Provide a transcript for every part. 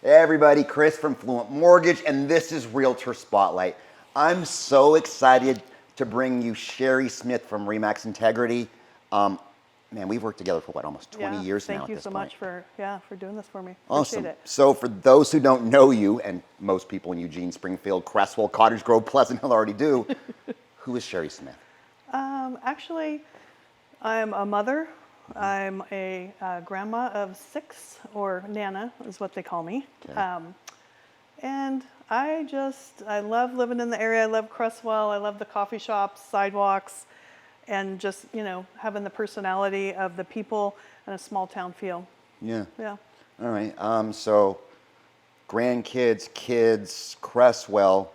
Hey everybody, Chris from Fluent Mortgage, and this is Realtor Spotlight. I'm so excited to bring you Sherri Smith from Remax Integrity. Man, we've worked together for what, almost 20 years now at this point. Thank you so much for doing this for me. Awesome. Appreciate it. So for those who don't know you, and most people in Eugene, Springfield, Crestwell, Cottage Grove, Pleasant Hill already do, who is Sherri Smith? Actually, I'm a mother. I'm a grandma of 6, or Nana is what they call me. Okay. And I love living in the area. I love Crestwell. I love the coffee shops, sidewalks, and just, having the personality of the people and a small town feel. Yeah. Yeah. All right. So grandkids, kids, Crestwell.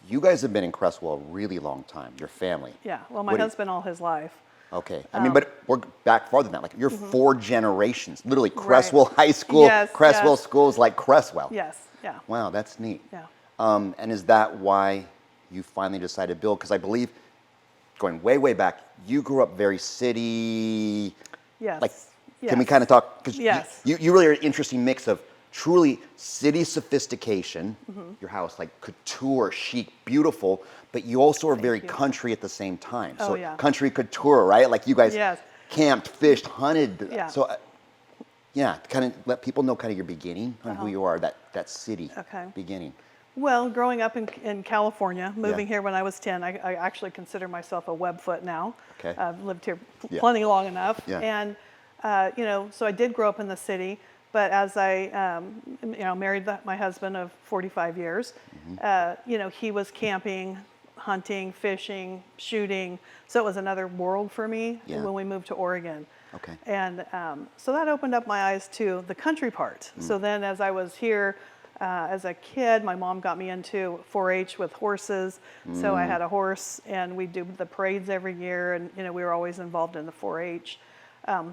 You guys have been in Crestwell a really long time, your family. Yeah. Well, my husband all his life. Okay. I mean, but we're back farther than that. Like, you're 4 generations. Literally, Crestwell Right. High School, Yes, Crestwell yes. schools like Crestwell. Yes. Yeah. Wow, that's neat. Yeah. And is that why you finally decided to build? Because I believe, going way, way back, you grew up very city. Yes. Like, yes. can we kind of talk? Because Yes. you really are an interesting mix of truly city sophistication, your house like couture, chic, beautiful, but you also are very country at the same time. Oh, So yeah. country couture, right? Like you guys Yes. camped, fished, hunted. Yeah. So kind of let people know kind of your beginning on who you are, that city beginning. Well, growing up in California, moving Yeah. here when I was 10, I actually consider myself a webfoot now. Okay. I've lived here Yeah. plenty long enough. Yeah. And, so I did grow up in the city, but as I, married my husband of 45 years, he was camping, hunting, fishing, shooting. So it was another world for me when we moved to Oregon. Okay. And so that opened up my eyes to the country part. So then as I was here as a kid, my mom got me into 4-H with horses. So I had a horse, and we do the parades every year, and we were always involved in the 4-H.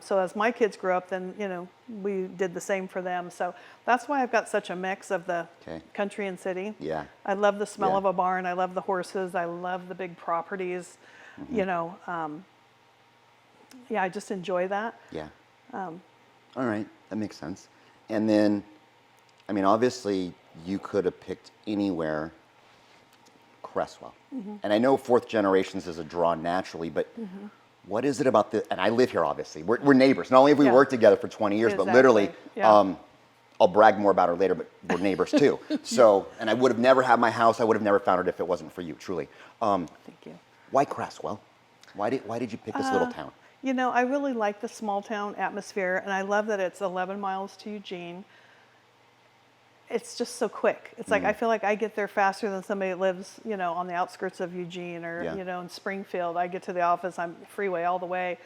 So as my kids grew up, then we did the same for them. So that's why I've got such a mix of the country and city. Yeah. I love the smell Yeah. of a barn. I love the horses. I love the big properties. I just enjoy that. Yeah. All right, that makes sense. And then, I mean, obviously, you could have picked anywhere, Crestwell. And I know 4th generations is a draw naturally, but what is it about and I live here, obviously. We're neighbors. Not only have we worked together for 20 years, but literally, I'll brag more about her later, but we're neighbors too. So, and I would have never had my house. I would have never found it if it wasn't for you, truly. Thank you. Why Crestwell? Why did you pick this little town? I really like the small town atmosphere, and I love that it's 11 miles to Eugene. It's just so quick. It's like I feel like I get there faster than somebody that lives, on the outskirts of Eugene or, in Springfield. I get to the office, I'm freeway all the way.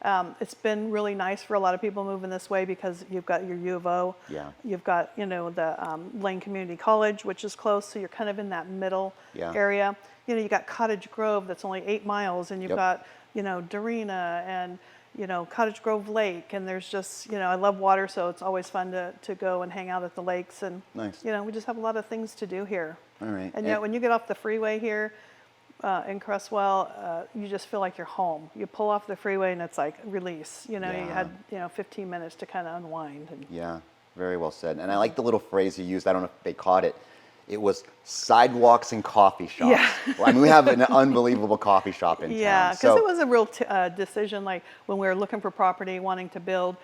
It's been really nice for a lot of people moving this way because you've got your U of O. Yeah. You've got, the Lane Community College, which is close, so you're kind of in that middle area. You got Cottage Grove that's only 8 miles, and you've got, Dorena and, Cottage Grove Lake, and there's just, I love water, so it's always fun to go and hang out at the lakes, and, Nice. we just have a lot of things to do here. All right. And yet when you get off the freeway here in Crestwell, you just feel like you're home. You pull off the freeway and it's like release, you had, 15 minutes to kind of unwind. And Yeah, very well said. And I like the little phrase you used. I don't know if they caught it. It was sidewalks and coffee shops. Yeah. Well, I mean, we have an unbelievable coffee shop in yeah, town. because it was a real decision, like when we were looking for property, wanting to build,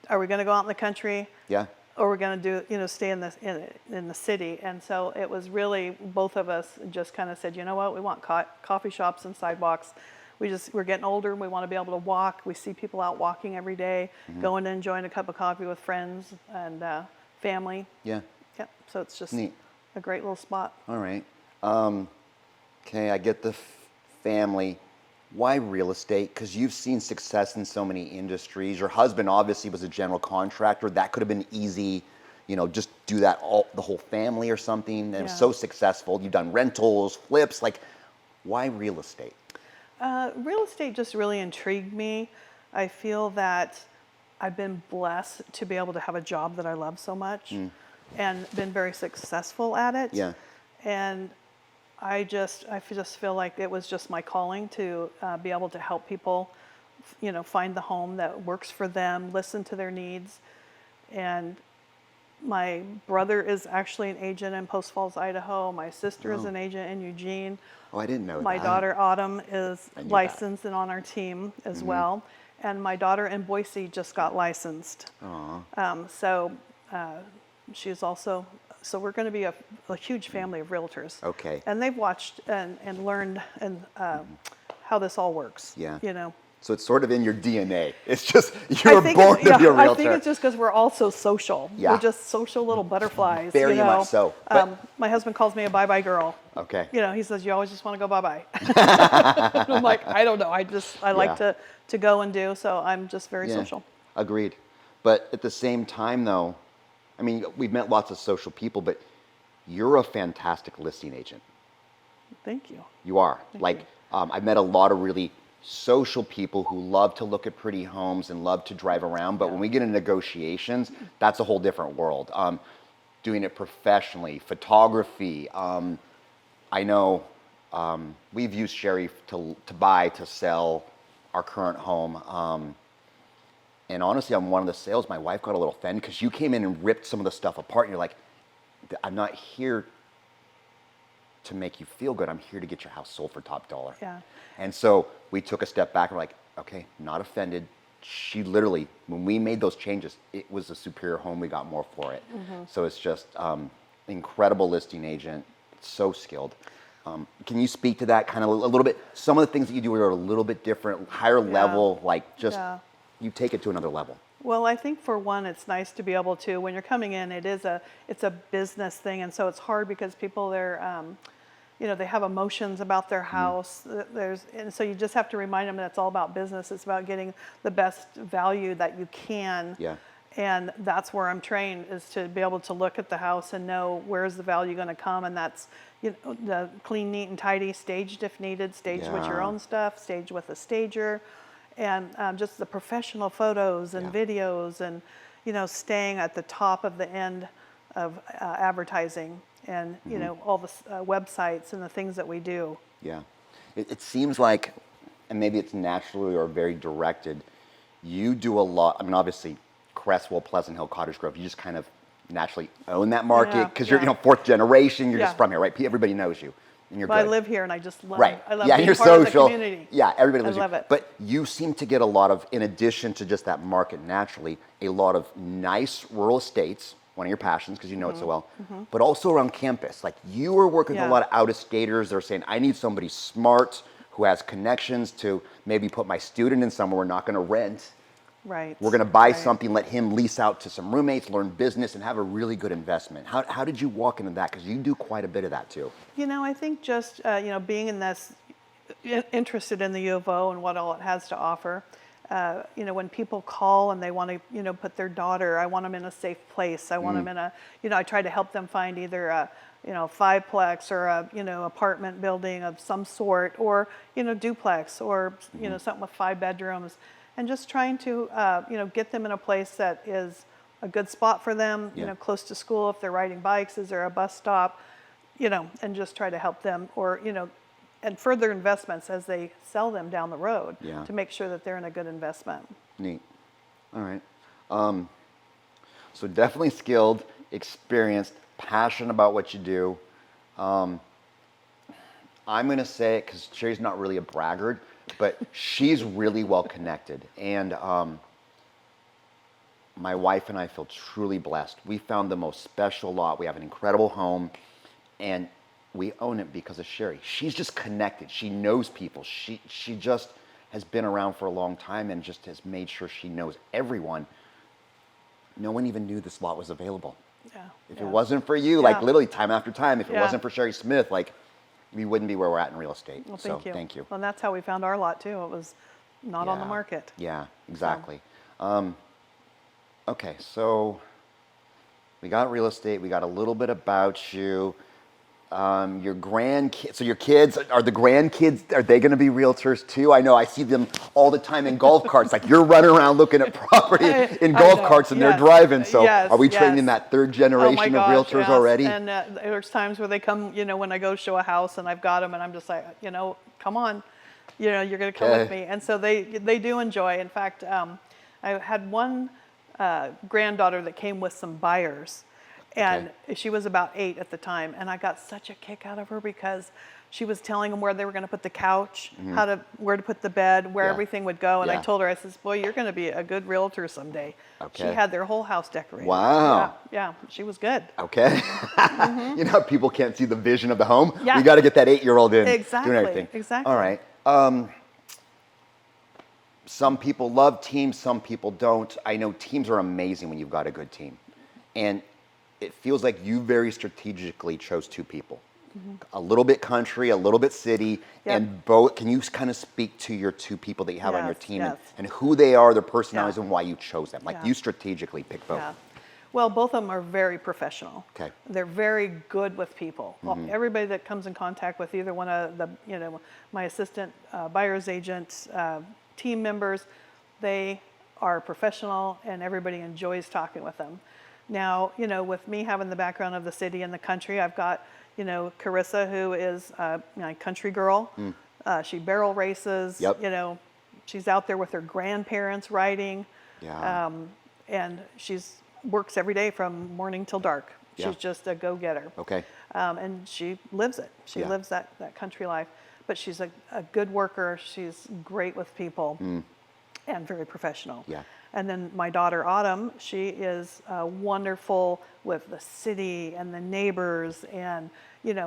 are we going to go out in the country? Yeah. Or we're going to do, stay in the city. And so it was really, both of us just kind of said, you know what, we want coffee shops and sidewalks. We're getting older, and we want to be able to walk. We see people out walking every day, going and enjoying a cup of coffee with friends and family. Yeah. Yep. So it's just Neat. a great little spot. All right. Okay, I get the family. Why real estate? Because you've seen success in so many industries. Your husband obviously was a general contractor. That could have been easy, just do that the whole family or something. And it was so successful. You've done rentals, flips. Like, why real estate? Real estate just really intrigued me. I feel that I've been blessed to be able to have a job that I love so much and been very successful at it. Yeah. And I just feel like it was just my calling to be able to help people, find the home that works for them, listen to their needs, and My brother is actually an agent in Post Falls, Idaho. My sister is Oh. an agent in Eugene. Oh, I didn't know My that. daughter Autumn is I knew that. licensed and on our team as well. And my daughter in Boise just got licensed. Aw. So she's also, so we're going to be a huge family of realtors. Okay. And they've watched and learned and how this all works. Yeah. You know. So it's sort of in your DNA. It's just you I were think born to be a I realtor. think it's just because we're all so social. Yeah. We're just social little butterflies. Very you know? much so, but- My husband calls me a bye-bye girl. Okay. You know, he says, you always just want to go bye-bye. I'm like, I don't know. I like Yeah. to go and do, so I'm just very Yeah, social. agreed. But at the same time, though, I mean, we've met lots of social people, but you're a fantastic listing agent. Thank you. You are. Thank you. I've met a lot of really social people who love to look at pretty homes and love to drive around, but when we get into negotiations, that's a whole different world. Doing it professionally, photography. I know we've used Sherri to buy, to sell our current home. And honestly, on one of the sales, my wife got a little offended because you came in and ripped some of the stuff apart, and you're like, I'm not here to make you feel good. I'm here to get your house sold for top dollar. Yeah. And so we took a step back and we're like, okay, not offended. She literally, when we made those changes, it was a superior home. We got more for it. So it's just incredible listing agent, so skilled. Can you speak to that kind of a little bit? Some of the things that you do are a little bit different, higher level, like just you take it to another level. Well, I think for one, it's nice to be able to, when you're coming in, it's a business thing, and so it's hard because people, they have emotions about their house. And so you just have to remind them that it's all about business. It's about getting the best value that you can. Yeah. And that's where I'm trained, is to be able to look at the house and know where's the value going to come, and that's the clean, neat, and tidy, staged if needed, staged with your Yeah. own stuff, staged with a stager. And just the professional photos and videos, and staying at the top of the end of advertising, and all the websites and the things that we do. Yeah. It seems like, and maybe it's naturally or very directed, you do a lot. I mean, obviously, Crestwell, Pleasant Hill, Cottage Grove, you just kind of naturally own that market because you're fourth generation. You're just from here, right? Everybody knows you. And you're But I good. live here, and I just love. Right. I love yeah, being you're part social. of the community. Yeah, everybody loves I love you. it. But you seem to get a lot of, in addition to just that market naturally, a lot of nice rural estates, one of your passions because you know it so well, but also around campus. Like you are working with a lot of out-of-staters. They're saying, I need somebody smart who has connections to maybe put my student in somewhere we're not going to rent. Right. We're going to buy something, let him lease out to some roommates, learn business, and have a really good investment. How did you walk into that? Because you do quite a bit of that too. I think just being in this, interested in the U of O and what all it has to offer. When people call and they want to, put their daughter, I want them in a safe place. I want them in a, I try to help them find either a, fiveplex or a, apartment building of some sort, or, duplex, or, something with 5 bedrooms, and just trying to, get them in a place that is a good spot for them, close to school. If they're riding bikes, is there a bus stop, and just try to help them, or, and further investments as they sell them down the road to make sure that they're in a good investment. Neat. All right. So definitely skilled, experienced, passionate about what you do. I'm going to say it because Sherri's not really a braggart, but she's really well connected. And my wife and I feel truly blessed. We found the most special lot. We have an incredible home, and we own it because of Sherri. She's just connected. She knows people. She just has been around for a long time and just has made sure she knows everyone. No one even knew this lot was available. Yeah. If it wasn't for you, like literally time after time, if it wasn't for Sherri Smith, like we wouldn't be where we're at in real estate. Well, so thank you. Well, that's how we found our lot too. It was not on the market. Yeah, exactly. Okay, so we got real estate. We got a little bit about you. Your grandkids. So your kids, are the grandkids, are they going to be realtors too? I know I see them all the time in golf carts. Like you're running around looking at property in golf carts and they're driving. So are we training that third generation of realtors already? And there's times where they come, when I go show a house and I've got them and I'm just like, come on, you're going to come with me. And so they do enjoy. In fact, I had one granddaughter that came with some buyers. And she was about 8 at the time, and I got such a kick out of her because she was telling them where they were going to put the couch, where to put the bed, where Yeah. everything would go. And I Yeah. told her, I says, "Boy, you're going to be a good realtor someday." She Okay. had their whole house decorated. Wow. Yeah, she was good. Okay. You know, how people can't see the vision of the home. Yeah. We got to get that 8-year-old in Exactly, doing everything. exactly. All right. Some people love teams, some people don't. I know teams are amazing when you've got a good team. And it feels like you very strategically chose 2 people. A little bit country, a little bit city, Yep. and both. Can you kind of speak to your 2 people that you have on your Yes, team yes. and who they are, their personalities, Yeah. and why you chose them? Like Yeah. you strategically picked both. Yeah. Well, both of them are very professional. Okay. They're very good with people. Well, everybody that comes in contact with either one of the, my assistant, buyer's agents, team members, they are professional and everybody enjoys talking with them. Now, with me having the background of the city and the country, I've got, Carissa, who is a country girl. She barrel races. Yep. She's out there with her grandparents riding. Yeah. And she's works every day from morning till dark. Yeah. She's just a go-getter. Okay. And she lives it. She Yeah. lives that country life. But she's a good worker. She's great with people and very professional. Yeah. And then my daughter Autumn, she is wonderful with the city and the neighbors, and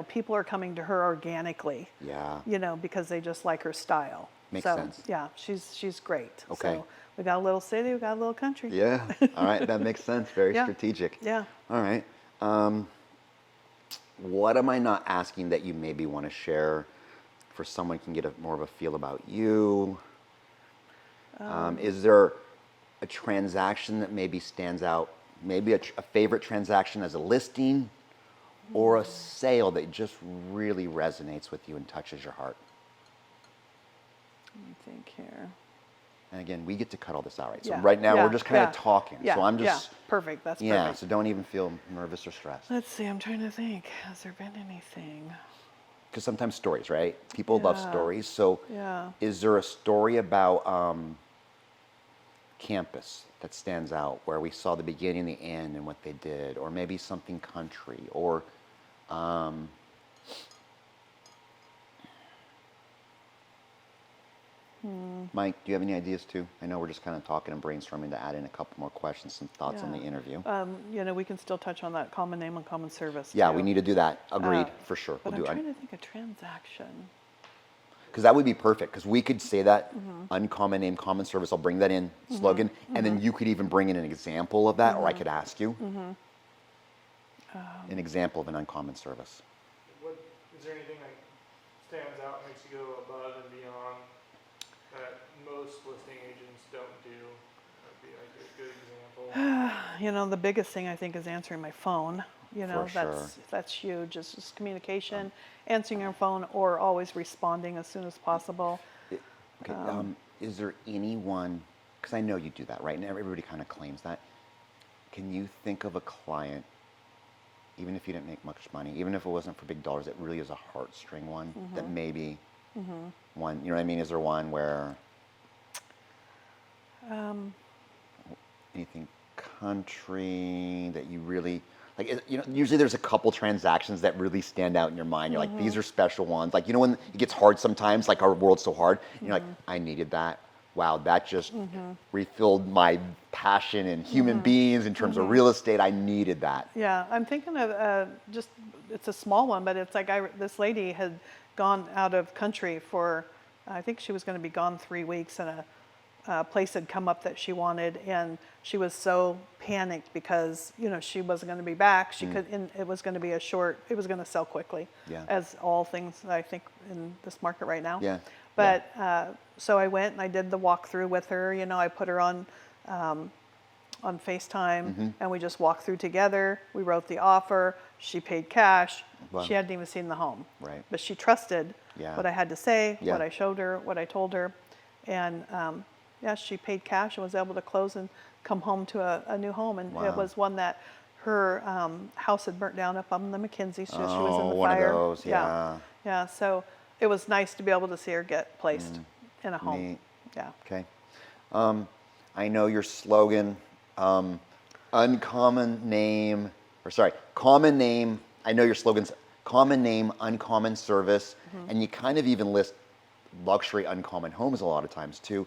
people are coming to her organically. Yeah. Because they just like her style. Makes so, sense. Yeah, she's great. Okay. So we got a little city, we got a little country. Yeah. All right. That makes sense. Very Yeah. strategic. Yeah. All right. What am I not asking that you maybe want to share for someone can get more of a feel about you? Is there a transaction that maybe stands out, maybe a favorite transaction as a listing or a sale that just really resonates with you and touches your heart? Let me think here. And again, we get to cut all this out, right? So Yeah, right now yeah, we're just kind of yeah. talking. Yeah, So I'm just, yeah, perfect. That's yeah, perfect. so don't even feel nervous or stressed. Let's see. I'm trying to think. Has there been anything? Because sometimes stories, right? People love Yeah. stories. So Yeah. is there a story about campus that stands out where we saw the beginning, the end, and what they did? Or maybe something country? Or Mike, do you have any ideas too? I know we're just kind of talking and brainstorming to add in a couple more questions, some thoughts on the Yeah. interview. We can still touch on that common name and common service. Yeah, too. we need to do that. Agreed, for sure. But We'll I'm do trying it. to think of transaction. Because that would be perfect. Because we could say that uncommon name, common service. I'll bring that in slogan, and then you could even bring in an example of that, or I could ask you an example of an uncommon service. What is there anything that stands out, makes you go above and beyond that most listing agents don't do? That'd be like a good example. The biggest thing I think is answering my phone. For That's huge. It's just communication, answering your phone, or always responding as soon as possible. Okay. Is there anyone? Because I know you do that, right? And everybody kind of claims that. Can you think of a client, even if you didn't make much money, even if it wasn't for big dollars, that really is a heartstring one that maybe one? You know what I mean? Is there one where anything country that you really like? Usually there's a couple transactions that really stand out in your mind. You're like, these are special ones. Like, when it gets hard sometimes, like our world's so hard, and you're like, I needed that. Wow, that just refilled my passion in human beings in terms of real estate. I needed that. Yeah, I'm thinking of it's a small one, but it's like this lady had gone out of country for, I think she was going to be gone 3 weeks, and a place had come up that she wanted, and she was so panicked because she wasn't going to be back. She could, and it was going to be it was going to sell quickly, Yeah. as all things I think in this market right now. Yeah. But so I went and I did the walkthrough with her. I put her on FaceTime, and we just walked through together. We wrote the offer. She paid cash. Wow. She hadn't even seen the home. Right. But she trusted Yeah. what I had to say, Yeah. what I showed her, what I told her. And she paid cash and was able to close and come home to a new home. And Wow. it was one that her house had burnt down up on the McKinsey. So she was in the one fire. of those, yeah. Yeah. So it was nice to be able to see her get placed in a home. Neat. Yeah. Okay. I know your slogan, uncommon name, or sorry, common name. I know your slogan's common name, uncommon service, and you kind of even list luxury, uncommon homes a lot of times too.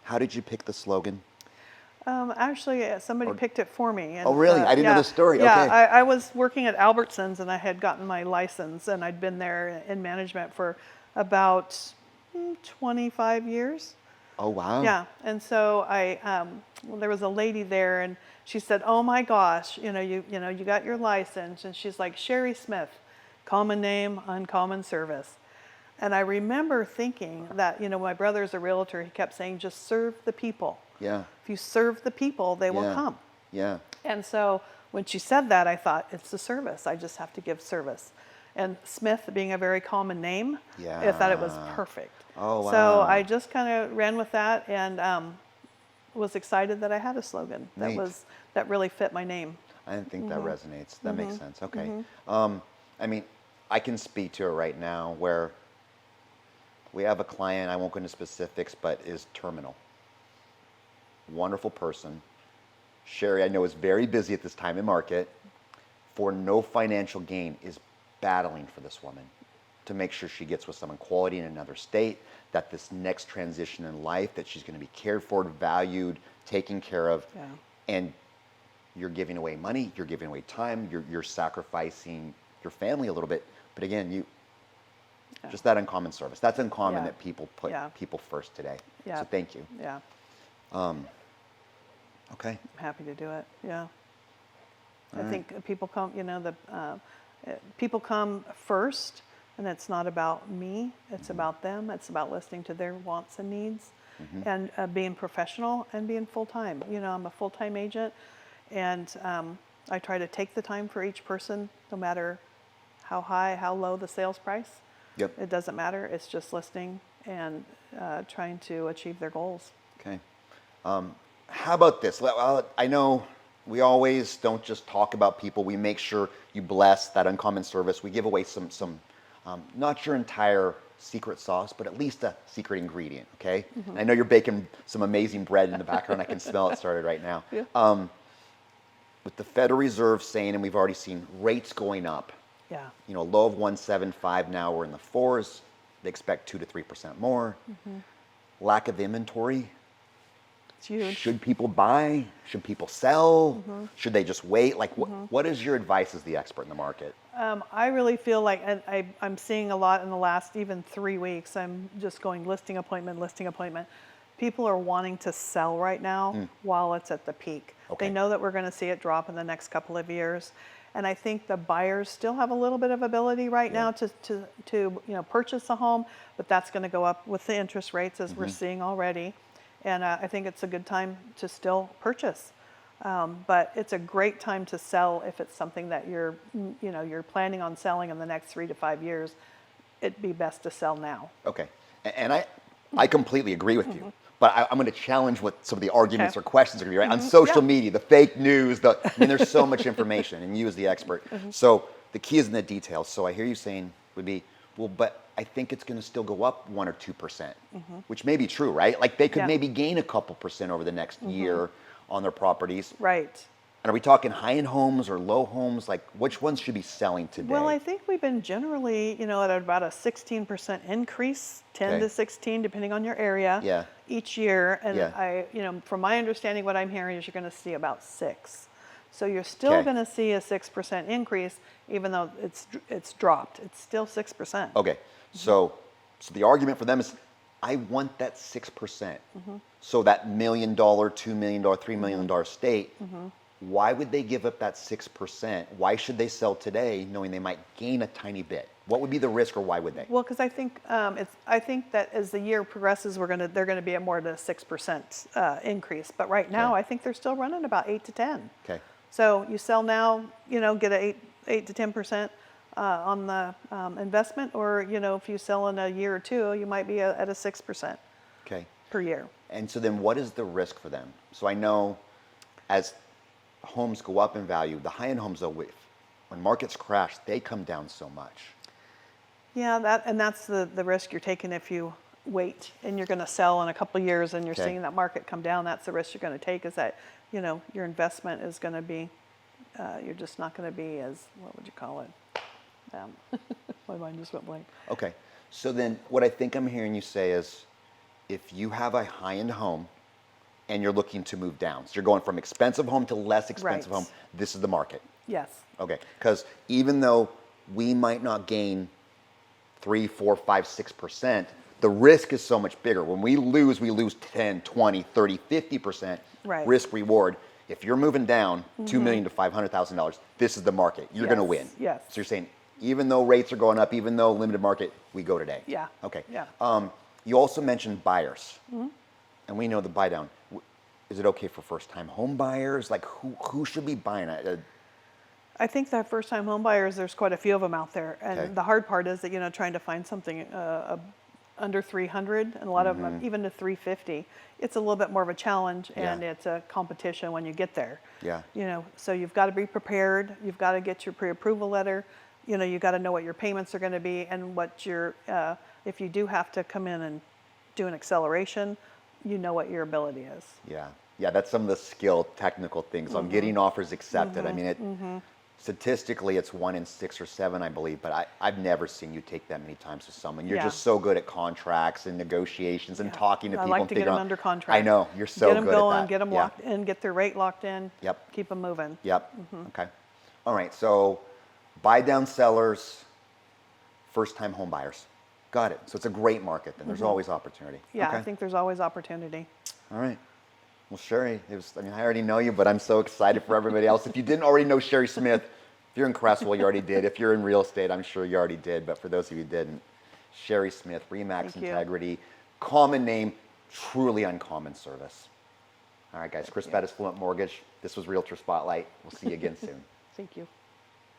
How did you pick the slogan? Actually, somebody picked it for me. And, Oh, really? I didn't know the story. Yeah, Okay. I was working at Albertsons, and I had gotten my license, and I'd been there in management for about 25 years. Oh, wow. Yeah, and so well, there was a lady there, and she said, "Oh my gosh, you got your license," and she's like, "Sherri Smith, common name, uncommon service." And I remember thinking that, my brother's a realtor. He kept saying, "Just serve the people. Yeah. If you serve the people, they will Yeah. come." Yeah. And so when she said that, I thought, it's the service. I just have to give service. And Smith being a very common name, I thought it was perfect. Oh, wow. So I just kind of ran with that, and was excited that I had a slogan Neat. that really fit my name. I didn't think that resonates. That makes sense. Okay. I mean, I can speak to it right now where we have a client, I won't go into specifics, but is terminal. Wonderful person. Sherri, I know, is very busy at this time in market. For no financial gain, is battling for this woman to make sure she gets with someone quality in another state, that this next transition in life, that she's going to be cared for, valued, taken care of. Yeah. And you're giving away money, you're giving away time, you're sacrificing your family a little bit. But again, just that uncommon service. That's uncommon that people put people first today. Yeah. So thank you. Yeah, Okay. I'm happy to do it. Yeah. I think people come, people come first, and it's not about me. It's about them. It's about listening to their wants and needs, and being professional and being full time. I'm a full time agent, and I try to take the time for each person, no matter how high, how low the sales price. Yep. It doesn't matter. It's just listening and trying to achieve their goals. Okay. How about this? Well, I know we always don't just talk about people. We make sure you bless that uncommon service. We give away some not your entire secret sauce, but at least a secret ingredient, okay? I know you're baking some amazing bread in the background. I can smell it started right now. Yeah. With the Federal Reserve saying, and we've already seen rates going up, Yeah. low of 175 now, we're in the fours. They expect 2 to 3% more. Lack of inventory. It's huge. Should people buy? Should people sell? Should they just wait? Like, what is your advice as the expert in the market? I really feel like, and I'm seeing a lot in the last even 3 weeks. I'm just going listing appointment. People are wanting to sell right now while it's at the peak. Okay. They know that we're going to see it drop in the next couple of years. And I think the buyers still have a little bit of ability right now to purchase a home, but that's going to go up with the interest rates, as we're seeing already. And I think it's a good time to still purchase. But it's a great time to sell if it's something that you're planning on selling in the next 3 to 5 years. It'd be best to sell now. Okay. And I completely agree with you. But I'm going to challenge what some of the arguments or questions are going to be, right? On social media, the fake news, there's so much information, and you as the expert. So the key is in the details. So I hear you saying would be, well, but I think it's going to still go up 1 or 2%, which may be true, right? Like they could maybe gain a couple percent over the next year on their properties. Right. And are we talking high-end homes or low homes? Like, which ones should be selling today? Well, I think we've been generally, at about a 16% increase, 10 to 16, depending on your area, each year. And from my understanding, what I'm hearing is you're going to see about 6. So you're still going to see a 6% increase, even though it's dropped. It's still 6%. Okay, so the argument for them is, I want that 6%. So that $1 million, $2 million, $3 million state. Why would they give up that 6%? Why should they sell today, knowing they might gain a tiny bit? What would be the risk, or why would they? Well, because I think that as the year progresses, they're going to be at more than a 6% increase. But right now, I think they're still running about 8 to 10. Okay. So you sell now, get a 8 to 10% on the investment, or if you sell in a year or two, you might be at a 6% per year. And so then, what is the risk for them? So I know, as homes go up in value, the high-end homes, though, when markets crash, they come down so much. Yeah, that's the risk you're taking if you wait and you're going to sell in a couple of years and you're seeing that market come down. That's the risk you're going to take, is that your investment is going to be you're just not going to be as, what would you call it? My mind just went blank. Okay. So then what I think I'm hearing you say is if you have a high-end home and you're looking to move down, so you're going from expensive home to less expensive Right. home, this is the market. Yes. Okay. Because even though we might not gain 3, 4, 5, 6%, the risk is so much bigger. When we lose 10, 20, 30, 50% Right. risk reward. If you're moving down $2 million to $500,000, this is the market. You're going to win. Yes. So you're saying, even though rates are going up, even though limited market, we go today. Yeah. Okay. Yeah. You also mentioned buyers, and we know the buy down. Is it okay for first-time home buyers? Like, who should be buying it? I think that first-time home buyers, there's quite a few of them out there, and Okay. the hard part is that trying to find something under 300, and a lot of them even to 350. It's a little bit more of a challenge, and Yeah. it's a competition when you get there. Yeah. So you've got to be prepared. You've got to get your pre-approval letter. You've got to know what your payments are going to be, and what your if you do have to come in and do an acceleration, you know what your ability is. Yeah. Yeah, that's some of the skill technical things. I'm getting offers accepted. I mean, statistically, it's 1 in 6 or 7, I believe, but I've never seen you take that many times with someone. You're Yeah. just so good at contracts and negotiations and talking to I people like and to get figuring them out. under contract. I know, you're so get them good going, at that. get them Yeah. locked in, get their rate locked in. Yep. Keep them moving. Yep. Okay. All right. So, buy down sellers, first time home buyers. Got it. So it's a great market. Then there's always opportunity. Yeah, Okay. I think there's always opportunity. All right. Well, Sherri, I already know you, but I'm so excited for everybody else. If you didn't already know Sherri Smith, if you're in Crestwell, you already did. If you're in real estate, I'm sure you already did. But for those of you who didn't, Sherri Smith, Remax Thank you. Integrity, common name, truly uncommon service. All right, guys. Chris Bettis, Fluent Mortgage. This was Realtor Spotlight. We'll see you again soon. Thank you.